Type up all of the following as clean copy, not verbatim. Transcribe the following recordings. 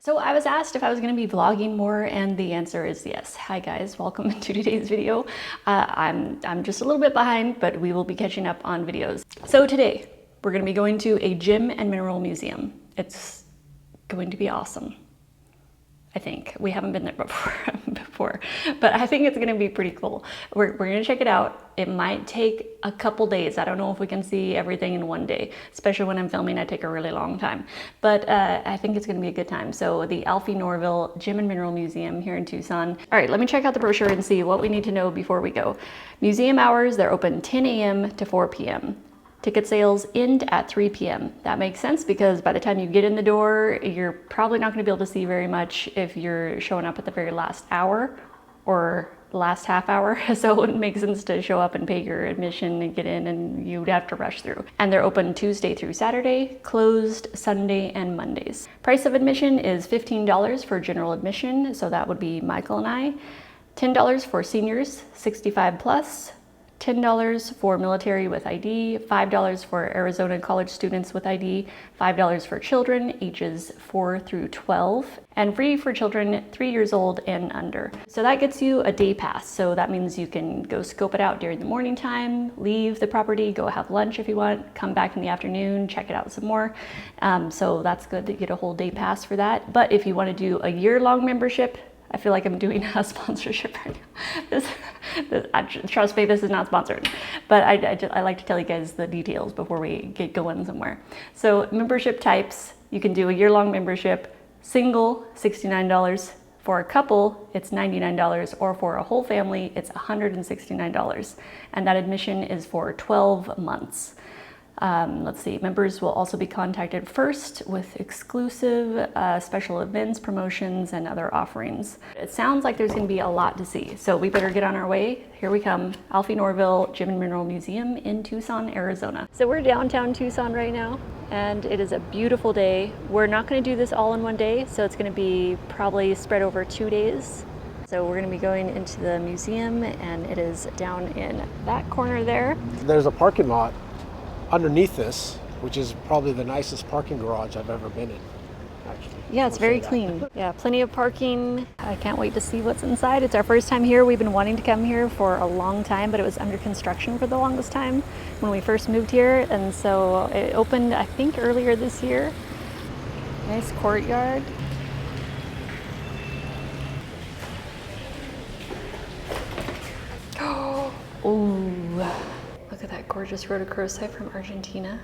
So I was asked if I was going to be vlogging more, and the answer is yes. Hi guys, welcome to today's video. I'm just a little bit behind, but we will be catching up on videos. So today we're going to be going to a gem and mineral museum. It's going to be awesome. I think we haven't been there before, but I think it's going to be pretty cool. We're going to check it out. It might take a couple days. I don't know if we can see everything in one day, especially when I'm filming. I take a really long time, but I think it's going to be a good time. So the Alfie Norville Gem and Mineral Museum here in Tucson. All right, let me check out the brochure and see what we need to know before we go. Museum hours, they're open 10 a.m. to 4 p.m. Ticket sales end at 3 p.m. That makes sense because by the time you get in the door, you're probably not going to be able to see very much if you're showing up at the very last hour or last half hour. So it makes sense to show up and pay your admission and get in, and you'd have to rush through. And they're open Tuesday through Saturday, closed Sunday and Mondays. Price of admission is $15 for general admission. So that would be Michael and I. $10 for seniors, 65 plus. $10 for military with ID, $5 for Arizona college students with ID, $5 for children ages 4 through 12, and free for children 3 years old and under. So that gets you a day pass. So that means you can go scope it out during the morning time, leave the property, go have lunch if you want, come back in the afternoon, check it out some more. So that's good to get a whole day pass for that. But if you want to do a year-long membership, I feel like I'm doing a sponsorship right now. Trust me, this is not sponsored, but I like to tell you guys the details before we get going somewhere. So membership types, you can do a year-long membership, single, $69. For a couple, it's $99, or for a whole family, it's $169. And that admission is for 12 months. Let's see, members will also be contacted first with exclusive special events, promotions, and other offerings. It sounds like there's going to be a lot to see, so we better get on our way. Here we come, Alfie Norville Gem and Mineral Museum in Tucson, Arizona. So we're downtown Tucson right now, and it is a beautiful day. We're not going to do this all in one day, so it's going to be probably spread over 2 days. So we're going to be going into the museum, and it is down in that corner there. There's a parking lot underneath this, which is probably the nicest parking garage I've ever been in, actually. Yeah, it's very clean. Yeah, plenty of parking. I can't wait to see what's inside. It's our first time here. We've been wanting to come here for a long time, but it was under construction for the longest time when we first moved here. And so it opened, I think, earlier this year. Nice courtyard. Ooh. Look at that gorgeous rhodochrosite from Argentina.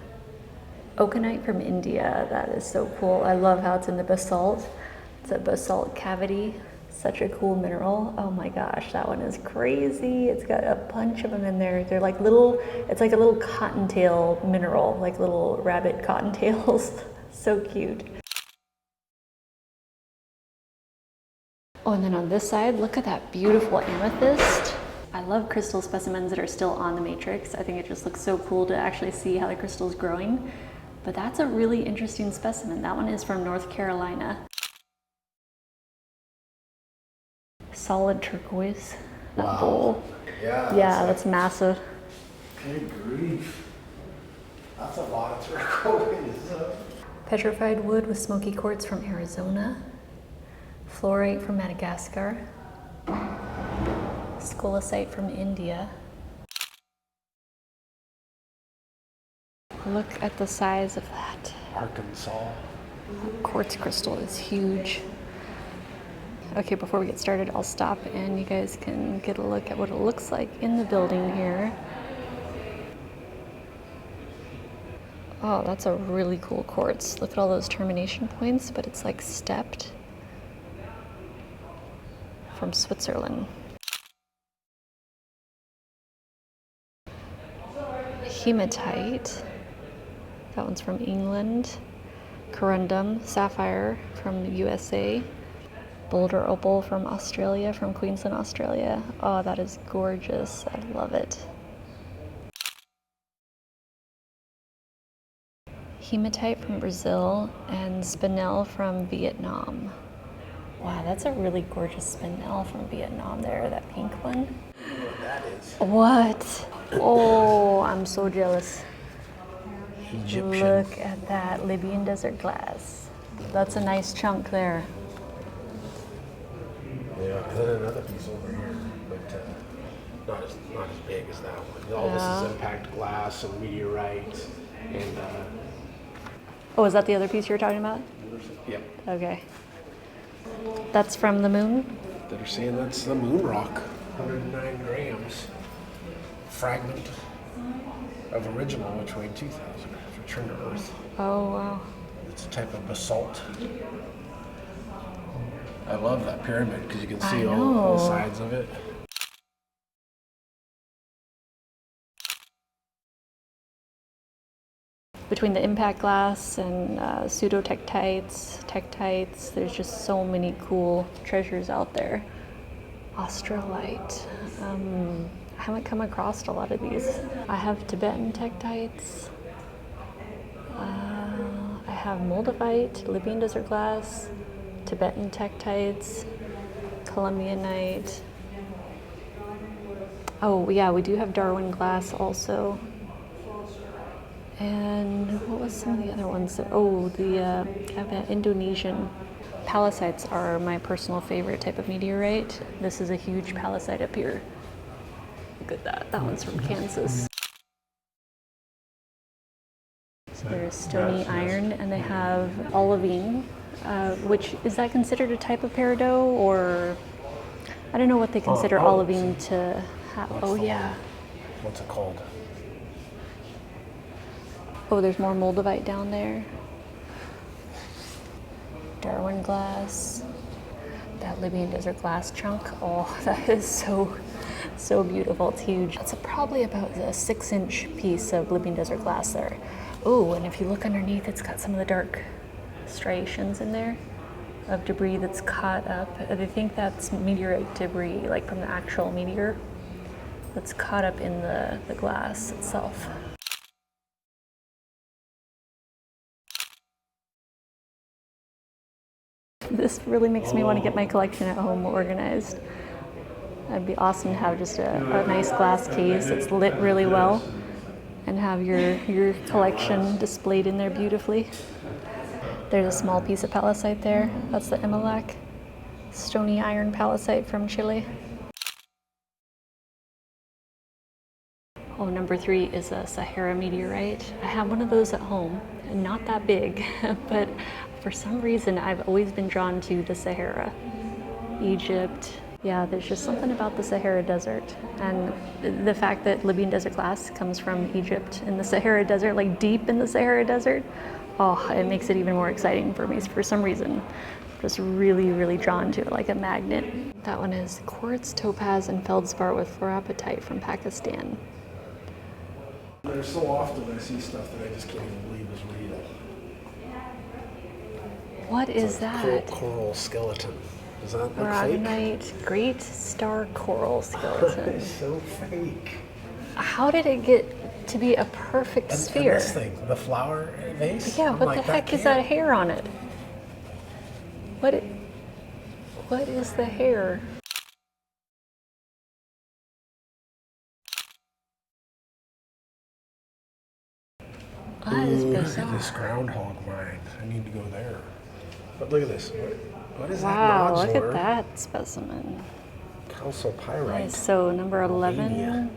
Oconite from India. That is so cool. I love how it's in the basalt. It's a basalt cavity. Such a cool mineral. Oh my gosh, that one is crazy. It's got a bunch of them in there. They're like little, it's like a little cottontail mineral, like little rabbit cottontails. So cute. Oh, and then on this side, look at that beautiful amethyst. I love crystal specimens that are still on the matrix. I think it just looks so cool to actually see how the crystal is growing. But that's a really interesting specimen. That one is from North Carolina. Solid turquoise. That wow. bowl. Yeah, that's massive. Good grief. That's a lot of turquoise. Petrified wood with smoky quartz from Arizona. Fluorite from Madagascar. Scolasite from India. Look at the size of that. Arkansas. Quartz crystal is huge. Okay, before we get started, I'll stop and you guys can get a look at what it looks like in the building here. Oh, that's a really cool quartz. Look at all those termination points, but it's like stepped. From Switzerland. Hematite, that one's from England. Corundum, sapphire from USA. Boulder opal from Australia, from Queensland, Australia. Oh, that is gorgeous. I love it. Hematite from Brazil and spinel from Vietnam. Wow, that's a really gorgeous spinel from Vietnam there, that pink one. I don't know what that is. What? Oh, I'm so jealous. Egyptian. Look at that Libyan desert glass. That's a nice chunk there. Yeah, and then another piece over here, but not as big as that one. All this is impact glass and meteorite, and Oh, is that the other piece you were talking about? yep. Okay. That's from the moon? They're saying that's the moon rock, 109 grams. Fragment of original, which weighed 2,000, returned to Earth. Oh, wow. It's a type of basalt. I love that pyramid because you can see all sides of it. Between the impact glass and tektites, there's just so many cool treasures out there. Australite. I haven't come across a lot of these. I have Tibetan tektites. I have moldavite, Libyan desert glass, Tibetan tektites, Columbianite. Oh yeah, we do have Darwin glass also. And what was some of the other ones? Oh, the Indonesian pallasites are my personal favorite type of meteorite. This is a huge pallasite up here. Look at that. That one's from Kansas. So there's stony iron, and they have olivine, which is that considered a type of peridot, or I don't know what they consider olivine to have. Oh yeah. What's it called? Oh, there's more moldavite down there. Darwin glass. That Libyan desert glass chunk. Oh, that is so beautiful. It's huge. It's probably about a 6-inch piece of Libyan desert glass there. Oh, and if you look underneath, it's got some of the dark striations in there of debris that's caught up. They think that's meteorite debris, like from the actual meteor, that's caught up in the glass itself. This really makes me want to get my collection at home organized. It'd be awesome to have just a nice glass case that's lit really well and have your collection displayed in there beautifully. There's a small piece of pallasite there. That's the Emelec stony iron pallasite from Chile. Oh, number 3 is a Sahara meteorite. I have one of those at home, and not that big, but for some reason I've always been drawn to the Sahara. Egypt. Yeah, there's just something about the Sahara Desert, and the fact that Libyan desert glass comes from Egypt in the Sahara Desert, like deep in the Sahara Desert. Oh, it makes it even more exciting for me for some reason. Just really drawn to it like a magnet. That one is quartz, topaz, and feldspar with fluorapatite from Pakistan. There's so often I see stuff that I just can't even believe is real. What is that? Coral skeleton. Does that look Morganite, fake? great star coral skeleton. It's so fake. How did it get to be a perfect sphere? And this thing, the flower vase? Yeah, what the heck is that hair on it? What is the hair? That is bizarre. Look at this groundhog mine. I need to go there. But look at this. What is that Wow, nodular? look at that specimen. Calcopyrite. So number 11. Romania.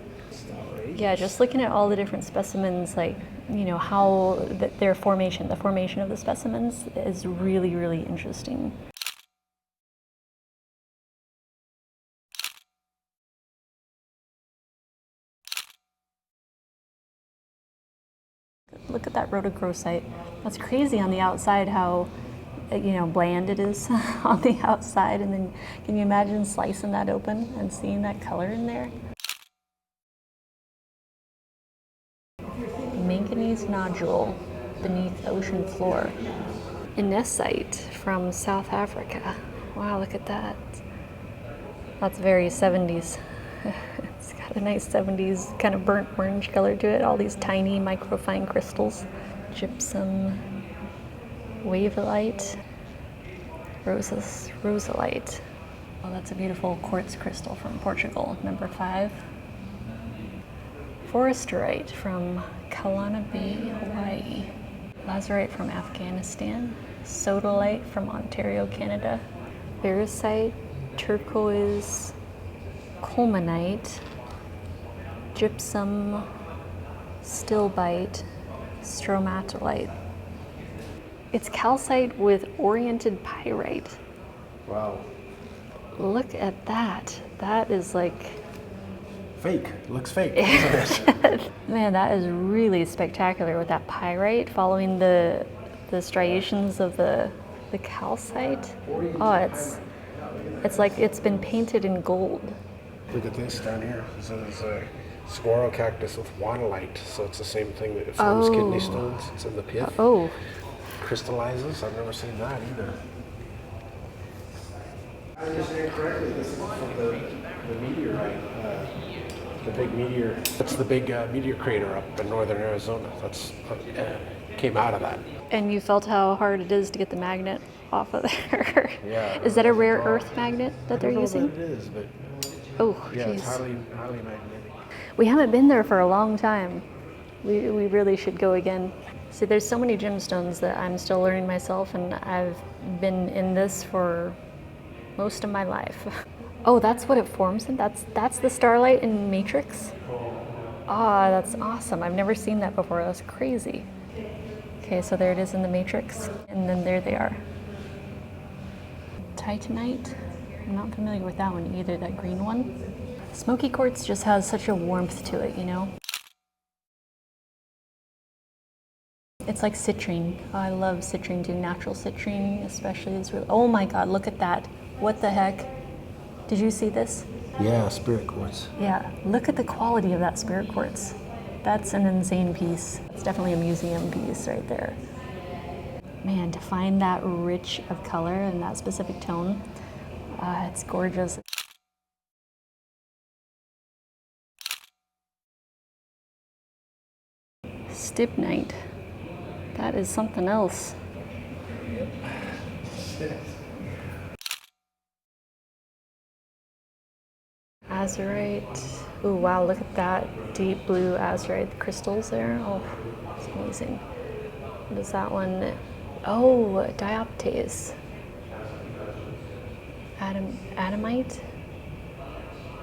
Yeah, just looking at all the different specimens, like, you know, how their formation, the formation of the specimens is really interesting. Look at that rhodochrosite. That's crazy on the outside how, you know, bland it is on the outside, and then can you imagine slicing that open and seeing that color in there? Manganese nodule beneath ocean floor. Inesite from South Africa. Wow, look at that. That's very 70s. It's got a nice 70s kind of burnt orange color to it. All these tiny microfine crystals. Gypsum, wavelite, rosalite. Oh, that's a beautiful quartz crystal from Portugal, number 5. Foresterite from Kalana Bay, Hawaii. Lazurite from Afghanistan. Sodalite from Ontario, Canada. Barysite, turquoise, Colemanite, gypsum, stilbite, stromatolite. It's calcite with oriented pyrite. Wow. Look at that. That is like... Fake. It looks fake, doesn't it? Man, that is really spectacular with that pyrite following the striations of the calcite. Oh, it's like it's been painted in gold. Look at this down here. This is a squirrel cactus with wanolite, so it's the same thing that forms kidney stones. It's in the pith. Oh. Crystallizes. I've never seen that either. I understand correctly, this is from the meteorite, the big meteor. That's the big meteor crater up in northern Arizona. That's came out of that. And you felt how hard it is to get the magnet off of there. Yeah. Is that a rare earth magnet that they're using? I don't know what it is, but oh, yeah, geez. it's highly magnetic. We haven't been there for a long time. We really should go again. See, there's so many gemstones that I'm still learning myself, and I've been in this for most of my life. Oh, that's what it forms in? That's the starlight in Matrix? Ah, that's awesome. I've never seen that before. That's crazy. Okay, so there it is in the Matrix, and then there they are. Titanite. I'm not familiar with that one either, that green one. Smoky quartz just has such a warmth to it, you know? It's like citrine. Oh, I love citrine too. Natural citrine especially is really... Oh my God, look at that. What the heck? Did you see this? Yeah, spirit quartz. Yeah, look at the quality of that spirit quartz. That's an insane piece. It's definitely a museum piece right there. Man, to find that rich of color and that specific tone, it's gorgeous. Stibnite. That is something else. Azurite. Oh wow, look at that deep blue azurite. The crystals there. Oh, it's amazing. What is that one? Oh, dioptase. Adamite,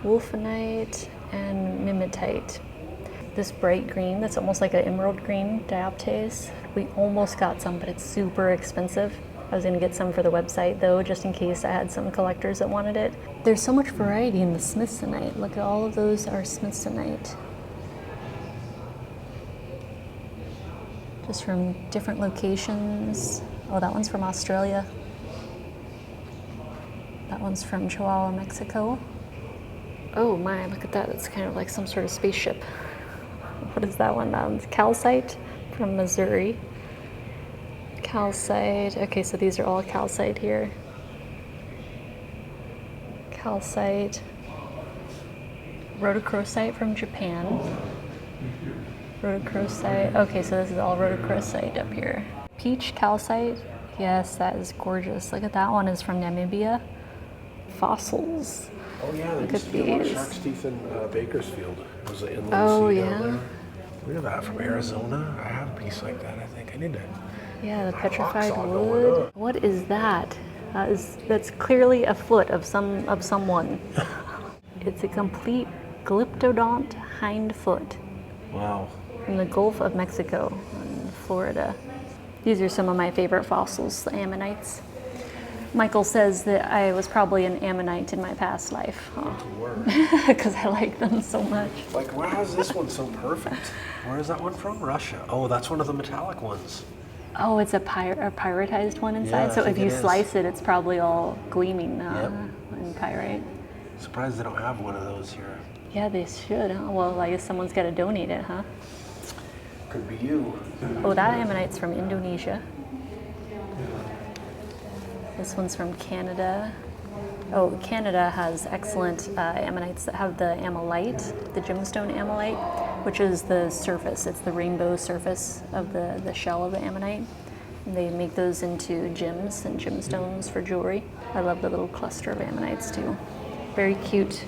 wolfenite, and mimetite. This bright green that's almost like an emerald green, dioptase. We almost got some, but it's super expensive. I was gonna get some for the website though, just in case I had some collectors that wanted it. There's so much variety in the smithsonite. Look at all of those are smithsonite. Just from different locations. Oh, that one's from Australia. That one's from Chihuahua, Mexico. Oh my, look at that. It's kind of like some sort of spaceship. What is that one? That one's calcite from Missouri. Calcite. Okay, so these are all calcite here. Calcite. Rhodochrosite from Japan. Rhodochrosite. Okay, so this is all rhodochrosite up here. Peach calcite. Yes, that is gorgeous. Look at that one is from Namibia. Fossils. Oh yeah, there used to be a lot of shark's teeth in Bakersfield. It was an inland sea down there. Look at that from Arizona. I have a piece like that, I think. I need to... Yeah, the petrified wood. What is that? That's clearly a foot of someone. It's a complete glyptodont hind foot. Wow. From the Gulf of Mexico in Florida. These are some of my favorite fossils, the ammonites. Michael says that I was probably an ammonite in my past life. Because I like them so much. Like, how is this one so perfect? Where is that one from? Russia. Oh, that's one of the metallic ones. Oh, it's a pyritized one inside? Yeah, so if you slice it, it's probably all gleaming in pyrite. Surprised they don't have one of those here. Yeah, they should. Huh? Well, I guess someone's got to donate it, huh? Could be you. Oh, that ammonite's from Indonesia. This one's from Canada. Oh, Canada has excellent ammonites that have the ammonite, the gemstone ammonite, which is the surface. It's the rainbow surface of the shell of the ammonite. And they make those into gems and gemstones for jewelry. I love the little cluster of ammonites too. Very cute.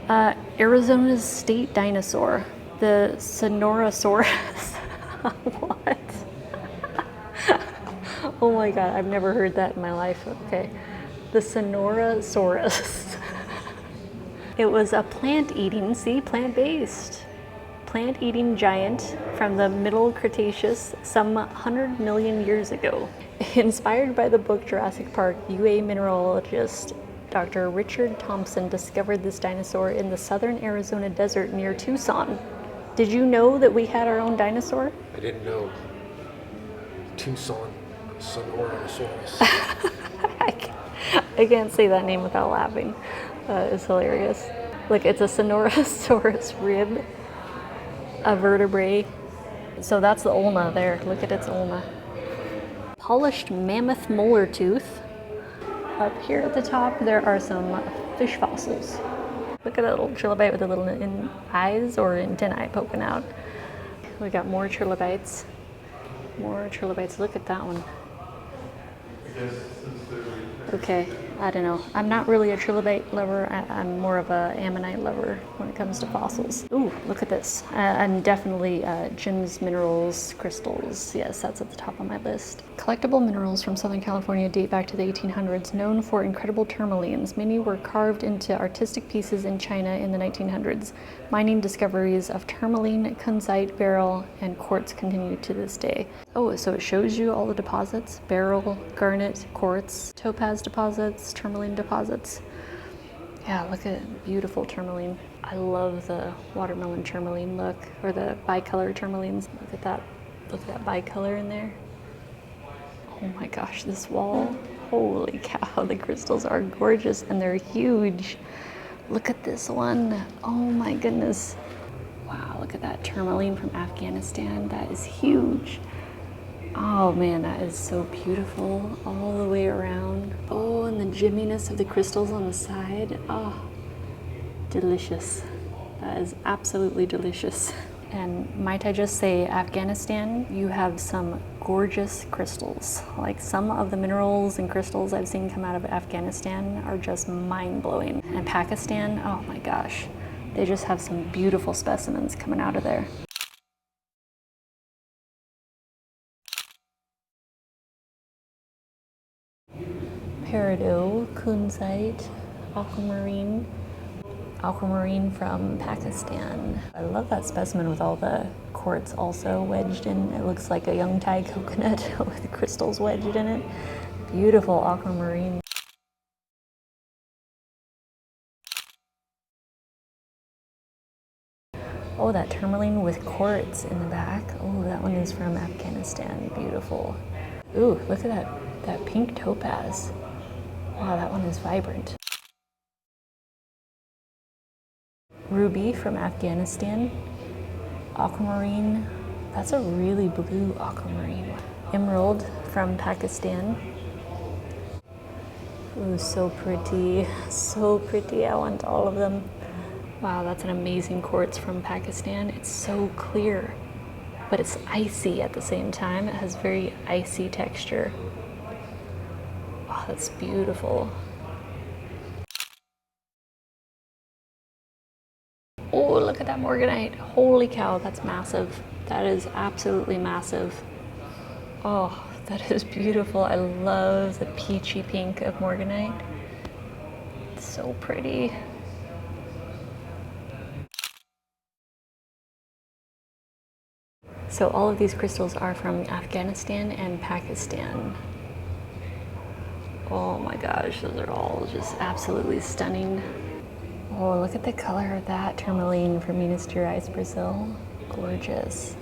Arizona's state dinosaur, the Sonorosaurus. What? Oh my god, I've never heard that in my life. Okay. The Sonorosaurus. It was a plant-eating, see, plant-based, plant-eating giant from the Middle Cretaceous some 100 million years ago. Inspired by the book Jurassic Park, UA mineralogist Dr. Richard Thompson discovered this dinosaur in the southern Arizona desert near Tucson. Did you know that we had our own dinosaur? I didn't know. Tucson, Sonorosaurus. I can't say that name without laughing. It's hilarious. Look, it's a Sonorosaurus rib, a vertebrae. So that's the ulna there. Look at its ulna. Polished mammoth molar tooth. Up here at the top, there are some fish fossils. Look at that little trilobite with the little eyes or antennae poking out. We got more trilobites. More trilobites. Look at that one. Okay, I don't know. I'm not really a trilobite lover. I'm more of a ammonite lover when it comes to fossils. Ooh, look at this. And definitely gems, minerals, crystals. Yes, that's at the top of my list. Collectible minerals from Southern California date back to the 1800s, known for incredible tourmalines. Many were carved into artistic pieces in China in the 1900s. Mining discoveries of tourmaline, kunzite, beryl, and quartz continue to this day. Oh, so it shows you all the deposits: beryl, garnet, quartz, topaz deposits, tourmaline deposits. Yeah, look at beautiful tourmaline. I love the watermelon tourmaline look, or the bicolor tourmalines. Look at that. Look at that bicolor in there. Oh my gosh, this wall. Holy cow, the crystals are gorgeous and they're huge. Look at this one. Oh my goodness. Wow, look at that tourmaline from Afghanistan. That is huge. Oh man, that is so beautiful all the way around. Oh, and the gemminess of the crystals on the side. Oh, delicious. That is absolutely delicious. And might I just say, Afghanistan, you have some gorgeous crystals. Like some of the minerals and crystals I've seen come out of Afghanistan are just mind-blowing. And Pakistan, oh my gosh, they just have some beautiful specimens coming out of there. Peridot, kunzite, aquamarine. Aquamarine from Pakistan. I love that specimen with all the quartz also wedged in. It looks like a young Thai coconut with crystals wedged in it. Beautiful aquamarine. Oh, that tourmaline with quartz in the back. Oh, that one is from Afghanistan. Beautiful. Ooh, look at that pink topaz. Wow, that one is vibrant. Ruby from Afghanistan. Aquamarine. That's a really blue aquamarine. Emerald from Pakistan. Ooh, so pretty. So pretty. I want all of them. Wow, that's an amazing quartz from Pakistan. It's so clear, but it's icy at the same time. It has very icy texture. Oh, that's beautiful. Oh, look at that Morganite. Holy cow, that's massive. That is absolutely massive. Oh, that is beautiful. I love the peachy pink of Morganite. It's so pretty. So all of these crystals are from Afghanistan and Pakistan. Oh my gosh, those are all just absolutely stunning. Oh, look at the color of that tourmaline from Meteorites, Brazil. Gorgeous.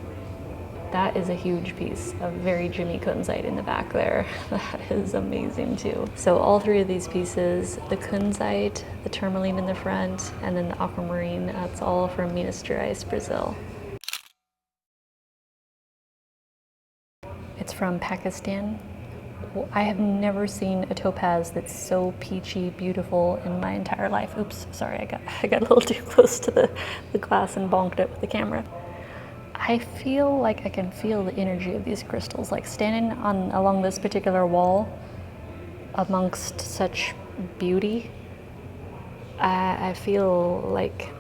That is a huge piece of very Jimmy kunzite in the back there. That is amazing too. So all three of these pieces, the kunzite, the tourmaline in the front, and then the aquamarine, that's all from Meteorites, Brazil. It's from Pakistan. I have never seen a topaz that's so peachy beautiful in my entire life. Oops, sorry, I got a little too close to the glass and bonked it with the camera. I feel like I can feel the energy of these crystals, like standing along this particular wall amongst such beauty. I feel like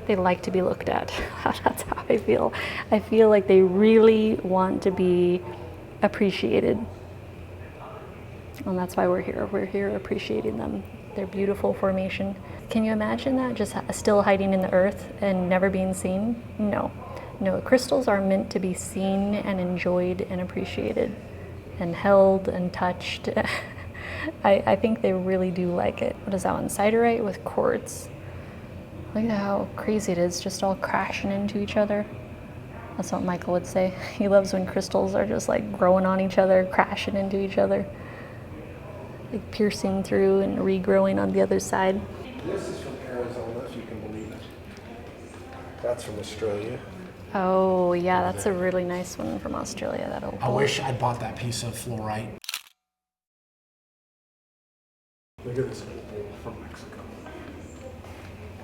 they like to be looked at. That's how I feel. I feel like they really want to be appreciated. And that's why we're here. We're here appreciating them. Their beautiful formation. Can you imagine that? Just still hiding in the earth and never being seen? No. No, crystals are meant to be seen and enjoyed and appreciated and held and touched. I think they really do like it. What is that one? Siderite with quartz. Look at how crazy it is, just all crashing into each other. That's what Michael would say. He loves when crystals are just like growing on each other, crashing into each other, like piercing through and regrowing on the other side. This is from Arizona, if you can believe it. That's from Australia. Oh yeah, that's a really nice one from Australia. That'll. I wish I'd bought that piece of fluorite. Look at this opal from Mexico.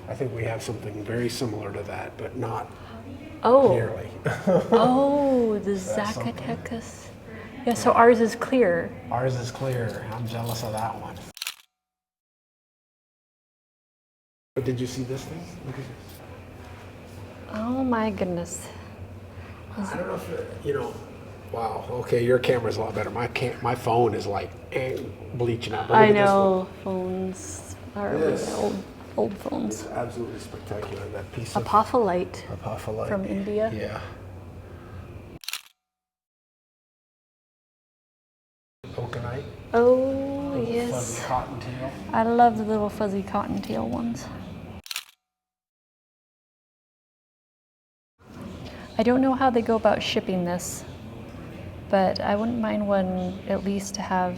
I think we have something very similar to that, but not nearly. Oh, the Zacatecas. Yeah, so ours is clear. Ours is clear. I'm jealous of that one. But did you see this thing? Look at this. Oh my goodness. I don't know if wow. Okay, your camera's a lot better. My phone is like bleaching out. I know phones are old phones. It's absolutely spectacular. That piece of Apophyllite from Apophyllite. India. Yeah. Morganite. Oh yes. Fuzzy cottontail. I love the little fuzzy cottontail ones. I don't know how they go about shipping this, but I wouldn't mind one at least to have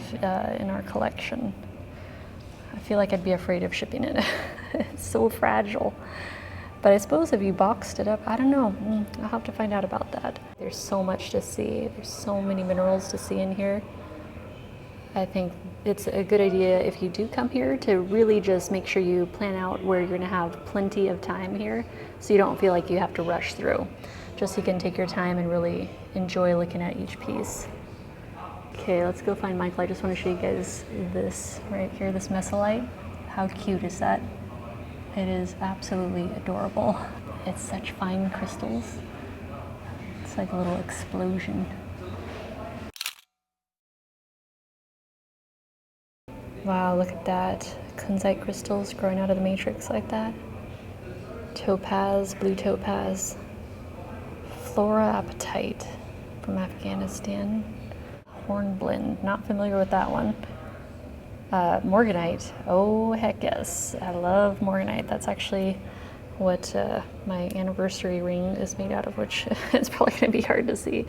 in our collection. I feel like I'd be afraid of shipping it. It's so fragile. But I suppose if you boxed it up, I don't know. I'll have to find out about that. There's so much to see. There's so many minerals to see in here. I think it's a good idea if you do come here to really just make sure you plan out where you're gonna have plenty of time here so you don't feel like you have to rush through. Just so you can take your time and really enjoy looking at each piece. Okay, let's go find Michael. I just want to show you guys this right here, this mesolite. How cute is that? It is absolutely adorable. It's such fine crystals. It's like a little explosion. Wow, look at that. Kunzite crystals growing out of the matrix like that. Topaz, blue topaz. Fluorapatite from Afghanistan. Hornblende, not familiar with that one. Morganite, oh heck yes, I love Morganite. That's actually what my anniversary ring is made out of, which is probably going to be hard to see.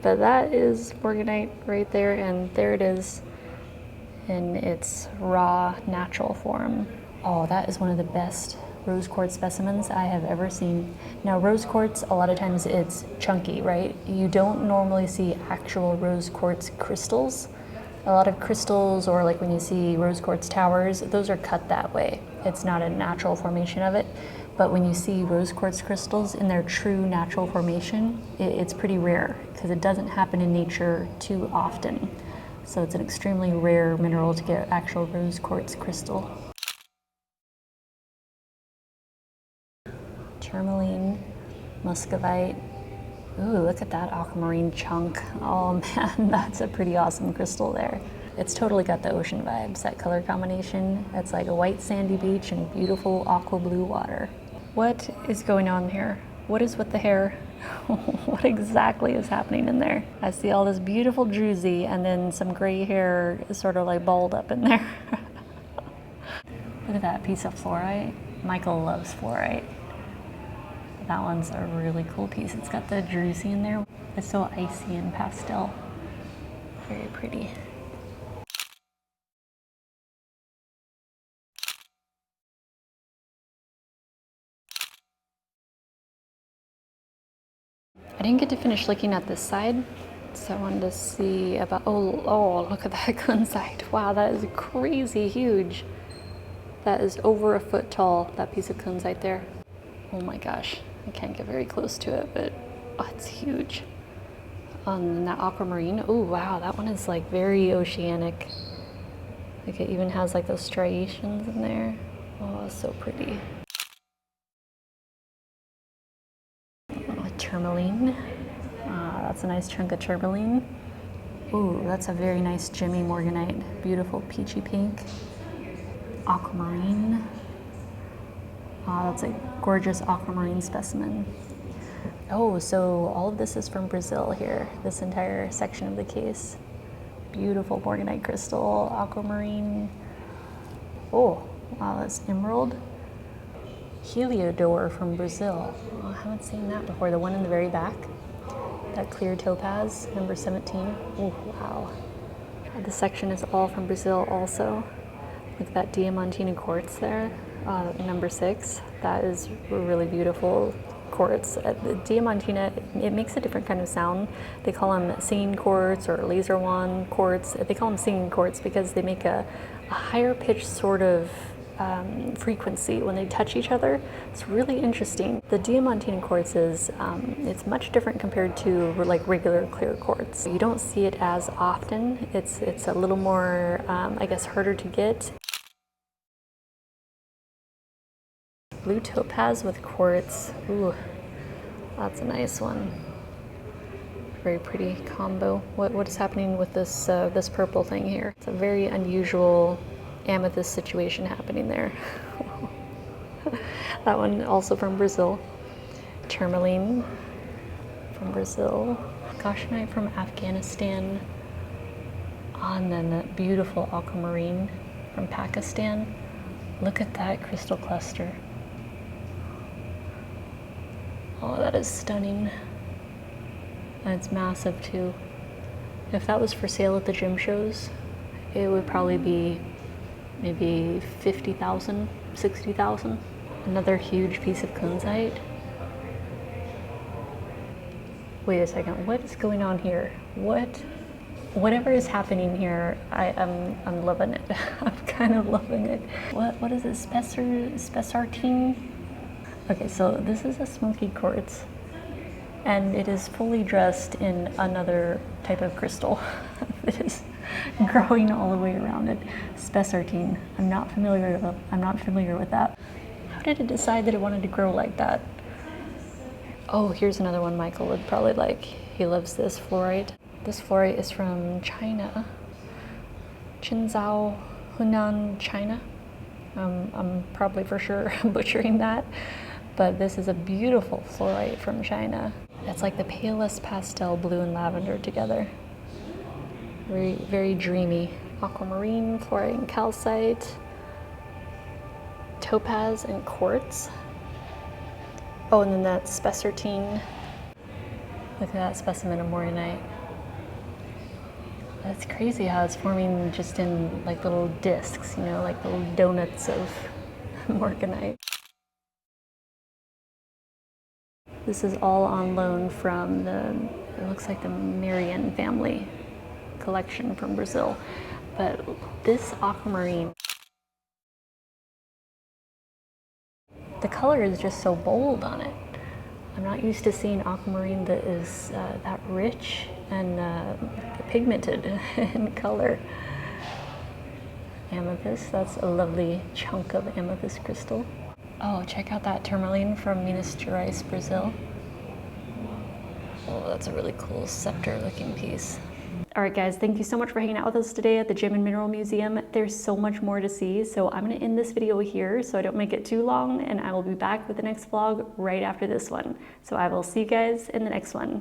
But that is Morganite right there, and there it is in its raw, natural form. Oh, that is one of the best rose quartz specimens I have ever seen. Now, rose quartz, a lot of times it's chunky, right? You don't normally see actual rose quartz crystals. A lot of crystals, or like when you see rose quartz towers, those are cut that way. It's not a natural formation of it. But when you see rose quartz crystals in their true natural formation, it's pretty rare because it doesn't happen in nature too often. So it's an extremely rare mineral to get actual rose quartz crystal. Tourmaline, muscovite. Ooh, look at that aquamarine chunk. Oh man, that's a pretty awesome crystal there. It's totally got the ocean vibes, that color combination. It's like a white sandy beach and beautiful aqua blue water. What is going on here? What is with the hair? What exactly is happening in there? I see all this beautiful druzy and then some gray hair is sort of like balled up in there. Look at that piece of fluorite. Michael loves fluorite. That one's a really cool piece. It's got the druzy in there. It's so icy and pastel. Very pretty. I didn't get to finish looking at this side, so I wanted to see about, oh, look at that kunzite. Wow, that is crazy huge. That is over a foot tall, that piece of kunzite there. Oh my gosh, I can't get very close to it, but oh, it's huge. And that aquamarine, oh wow, that one is like very oceanic. Like it even has like those striations in there. Oh, it's so pretty. Tourmaline. That's a nice chunk of tourmaline. Ooh, that's a very nice gemmy Morganite. Beautiful peachy pink. Aquamarine. Oh, that's a gorgeous aquamarine specimen. Oh, so all of this is from Brazil here, this entire section of the case. Beautiful Morganite crystal, aquamarine. Oh, wow, that's emerald. Heliodor from Brazil. Oh, I haven't seen that before. The one in the very back. That clear topaz, number 17. Oh, wow. This section is all from Brazil also. Look at that Diamantina quartz there, number 6. That is really beautiful quartz. The Diamantina, it makes a different kind of sound. They call them singing quartz or laser wand quartz. They call them singing quartz because they make a higher pitched sort of frequency when they touch each other. It's really interesting. The Diamantina quartz is, it's much different compared to like regular clear quartz. You don't see it as often. It's a little more, I guess, harder to get. Blue topaz with quartz. Ooh, that's a nice one. Very pretty combo. What is happening with this this purple thing here? It's a very unusual amethyst situation happening there. That one also from Brazil. Tourmaline from Brazil. Goshenite from Afghanistan. And then that beautiful aquamarine from Pakistan. Look at that crystal cluster. Oh, that is stunning. And it's massive too. If that was for sale at the gem shows, it would probably be maybe 50,000, 60,000. Another huge piece of kunzite. Wait a second, what is going on here? Whatever is happening here, I'm loving it. I'm kind of loving it. What is it, spessartine? Okay, so this is a smoky quartz, and it is fully dressed in another type of crystal that is growing all the way around it. Spessartine. I'm not familiar with that. How did it decide that it wanted to grow like that? Oh, here's another one Michael would probably like. He loves this fluorite. This fluorite is from China. Qinzhou, Hunan, China. I'm probably for sure butchering that. But this is a beautiful fluorite from China. It's like the palest pastel blue and lavender together. Very, very dreamy. Aquamarine, fluorite and calcite, topaz and quartz. Oh, and then that spessartine. Look at that specimen of Morganite. That's crazy how it's forming just in like little discs, you know, like little donuts of Morganite. This is all on loan from it looks like the Marian family collection from Brazil. But this aquamarine, the color is just so bold on it. I'm not used to seeing aquamarine that is that rich and pigmented in color. Amethyst, that's a lovely chunk of amethyst crystal. Oh, check out that tourmaline from Minas Gerais, Brazil. Oh, that's a really cool scepter looking piece. All right, guys, thank you so much for hanging out with us today at the Gem and Mineral Museum. There's so much more to see, so I'm gonna end this video here so I don't make it too long, and I will be back with the next vlog right after this one. So I will see you guys in the next one.